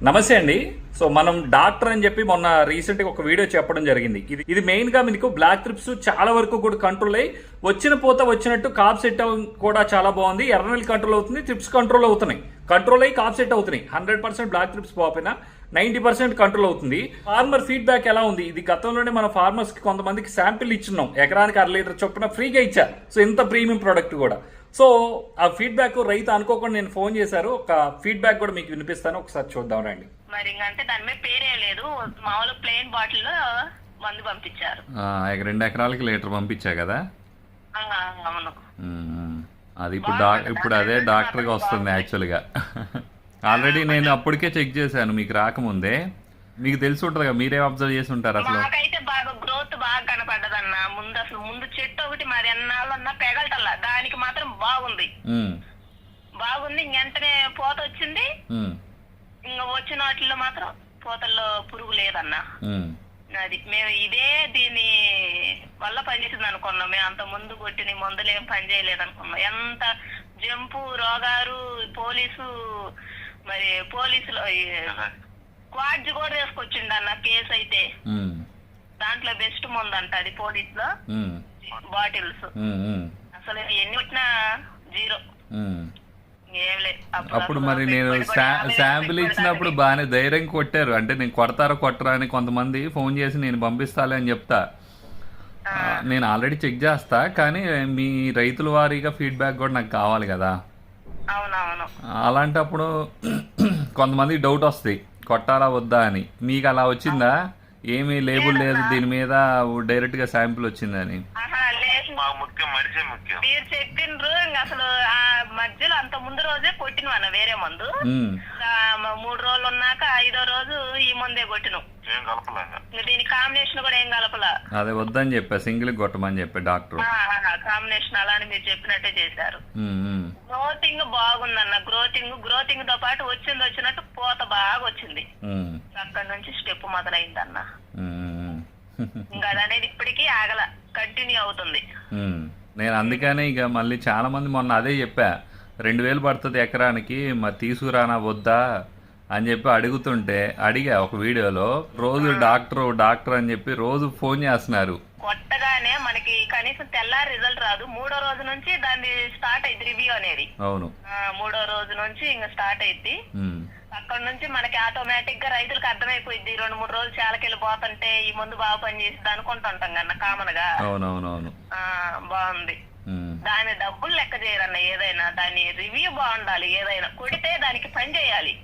నమస్తే అండి. సో మనం డాక్టర్ అని చెప్పి మొన్న రీసెంట్గా ఒక వీడియో చెప్పడం జరిగింది. ఇది మెయిన్గా మీకు బ్లాక్ ట్రిప్స్ చాలా వరకు కూడా కంట్రోల్ అయ్యి వచ్చిన పోత వచ్చినట్టు కాప్ సెట్ కూడా చాలా బాగుంది. ఎర్రనెల్ కంట్రోల్ అవుతుంది, ట్రిప్స్ కంట్రోల్ అవుతున్నాయి, కంట్రోల్ అయ్యి కాప్ సెట్ అవుతున్నాయి. 100% బ్లాక్ ట్రిప్స్ పోకపోయినా 90% కంట్రోల్ అవుతుంది. ఫార్మర్ ఫీడ్బ్యాక్ ఎలా ఉంది? ఇది గతంలోనే మన ఫార్మర్స్కి కొంతమందికి శాంపిల్ ఇచ్చున్నాం, ఎకరానికి 1/2 లీటర్ చొప్పున ఫ్రీగా ఇచ్చా. సో ఇంత ప్రీమియం ప్రోడక్ట్ కూడా. సో ఆ ఫీడ్బ్యాక్ రైతు అనుకోకుండా నేను ఫోన్ చేశారు, ఒక ఫీడ్బ్యాక్ కూడా మీకు వినిపిస్తాను, ఒకసారి చూద్దాం రండి. మరి అంటే దాని మీద పేరే లేదు, మామూలు ప్లెయిన్ బాటిల్ లో మందు పంపించారు. 2 ఎకరాలకి లీటర్ పంపించా కదా. అవును, అది ఇప్పుడు అదే డాక్టర్గా వస్తుంది యాక్చువల్గా. ఆల్రెడీ నేను అప్పటికే చెక్ చేశాను మీకు రాకముందే. మీకు తెలిసి ఉంటుంది కదా, మీరే అబ్జర్వ్ చేసి ఉంటారు. అసలు నాకైతే బాగా గ్రోత్ బాగా కనపడ్డదన్న. ముందు చెట్టు ఒకటి మరి ఎన్నాళ్ళన్నా పెగలటల్లా, దానికి మాత్రం బాగుంది. వెంటనే పోత వచ్చింది. ఇంకా వచ్చిన వాటిల్లో మాత్రం పోతల్లో పురుగు లేదన్నా. అది మేము దీని వల్ల పనిచేసింది అనుకున్నాం. మేము అంత ముందు కొట్టిన మందులు ఏం పని చేయలేదు అనుకున్నాం. ఎంత జంపు రోగారు పోలీసులు క్వాడ్జ్ కూడా తీసుకొచ్చిండు అన్న. కేసు అయితే దాంట్లో బెస్ట్ మందు అంట అది, పోలీసులో బాటిల్స్. అసలు ఎన్ని వచ్చినా జీరో. అప్పుడు మరి నేను శాంపిల్ ఇచ్చినప్పుడు బాగానే ధైర్యం కొట్టారు. అంటే నేను కొట్టరా అని కొంతమంది ఫోన్ చేసి నేను పంపిస్తాలే అని చెప్తా. నేను ఆల్రెడీ చెక్ చేస్తా, కానీ మీ రైతుల వారీగా ఫీడ్బ్యాక్ కూడా నాకు కావాలి కదా. అలాంటప్పుడు కొంతమంది డౌట్ వస్తాయి, కొట్టాలా వద్దా అని. మీకు అలా వచ్చిందా? ఏమీ లేబుల్ లేదు దీని మీద, డైరెక్ట్ గా శాంపిల్ వచ్చిందని? మీరు చెప్పిండ్రు. అసలు ఆ మధ్యలో అంత ముందు రోజే కొట్టిన అన్న వేరే మందు. 3 రోజులు ఉన్నాక 5వ రోజు ఈ మందే కొట్టిన. దీని కాంబినేషన్ కూడా ఏం కలపలా. అదే వద్దని చెప్పా, సింగిల్ కొట్టమని చెప్పా డాక్టర్. కాంబినేషన్ అలా అని మీరు చెప్పినట్టే చేశారు. గ్రోతింగ్ బాగుందన్న. గ్రోతింగ్ తో పాటు వచ్చినట్టు పోత బాగా వచ్చింది. అక్కడి నుంచి స్టెప్ మొదలైందన్న. ఇంకా అదనేది ఇప్పటికీ ఆగల, కంటిన్యూ అవుతుంది. నేను అందుకనే ఇక మళ్ళీ చాలా మంది మొన్న అదే చెప్పా, 2000 పడుతుంది ఎకరానికి, మరి తీసుకురానా వద్దా అని చెప్పి అడిగా ఒక వీడియోలో. రోజు డాక్టర్ అని చెప్పి రోజు ఫోన్ చేస్తున్నారు. కొట్టగానే మనకి కనీసం తెల్లారి రిజల్ట్ రాదు. 3వ రోజు నుంచి దాన్ని స్టార్ట్ అయింది రివ్యూ అనేది. అవును, 3వ రోజు నుంచి ఇంకా స్టార్ట్ అయింది. అక్కడ నుంచి మనకి ఆటోమేటిక్ గా రైతులకు అర్థమైపోయింది. 2-3 రోజులు చాలకెళ్ళిపోతుంటే ఈ ముందు బాగా పనిచేసింది అనుకుంటుంటాం కన్నా కామన్ గా. అవునవునవును, బాగుంది. దాని డబ్బులు లెక్క చేయరన్న. ఏదైనా దాని రివ్యూ బాగుండాలి. ఏదైనా కొడితే దానికి పని చేయాలి.